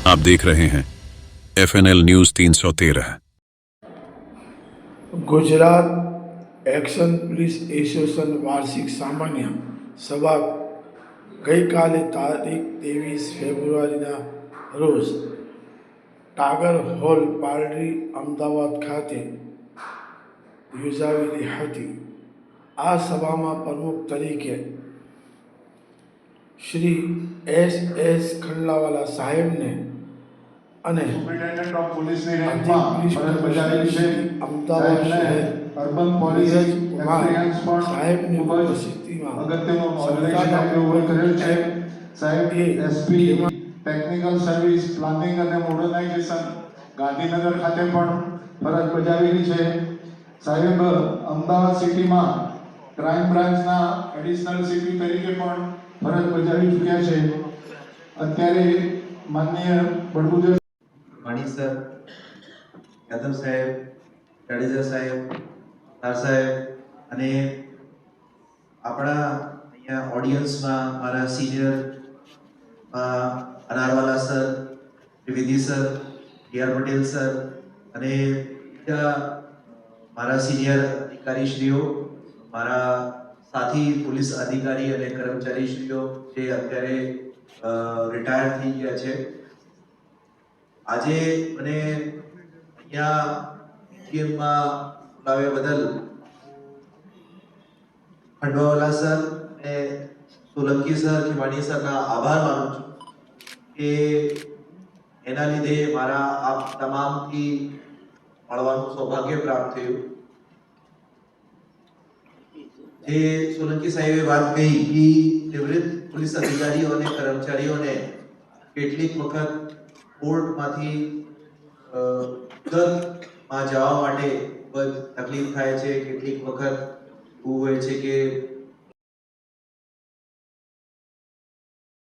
आप देख रहे हैं FNL news 313। Gujarat action police association વાર્ષિક સામાન્ય સભા ગઈકાલે તારીખ 23 ફેબ્રુઆરીના રોજ ટાગર હોલ પાલડી અમદાવાદ ખાતે યોજાવેલી હતી। આ સભામાં પ્રમુખ તરીકે શ્રી S ખંડલાવાલા સાહેબને અને સુપ્રિન્ટેન્ડન્ટ ઓફ પોલીસની અધિક રેન્કમાં પોલીસ ફરજ બજાવેલી છે અમદાવાદ શહેર urban police Neeraj Kumar experience પણ સાહેબની ખૂબ જ ઉપસ્થિતિમાં અગત્યનો સરદાર ઓર્ગેનાઇઝેશન કાર્ય કરેલ છે। સાહેબ એ એસપી ટેકનિકલ સર્વિસ પ્લાનિંગ અને મોડર્નાઇઝેશન ગાંધીનગર ખાતે પણ ફરજ બજાવેલી છે। સાહેબ અમદાવાદ સિટીમાં ક્રાઇમ બ્રાન્ચના એડિશનલ સીપી તરીકે પણ ફરજ બજાવી ચૂક્યા છે। અત્યારે માનનીય બડગુજર વાણી સર, યાદવ સાહેબ, જાડેજા સાહેબ, સર સાહેબ અને આપણા અહીંયા ઓડિયન્સમાં મારા senior Anarwala sir, Trivedi sir, DR Patel sir અને બીજા મારા સિનિયર અધિકારીશ્રીઓ, મારા સાથી પોલીસ અધિકારી અને કર્મચારીશ્રીઓ જે અત્યારે રિટાયર થઈ ગયા છે। આજે મને અહીંયા એટીએમમાં બોલાવ્યા બદલ ખંડવાવાલા સર અને સોલંકી સર ખીમાણી સરના આભાર માનું છું કે એના લીધે મારા આપ તમામથી મળવાનું સૌભાગ્ય પ્રાપ્ત થયું। જે સોલંકી સાહેબે વાત કહી કે નિવૃત્ત પોલીસ અધિકારીઓ અને કર્મચારીઓને કેટલીક વખત કોર્ટમાંથી જવા માટે ખૂબ જ તકલીફ થાય છે। કેટલીક વખત એવું હોય છે કે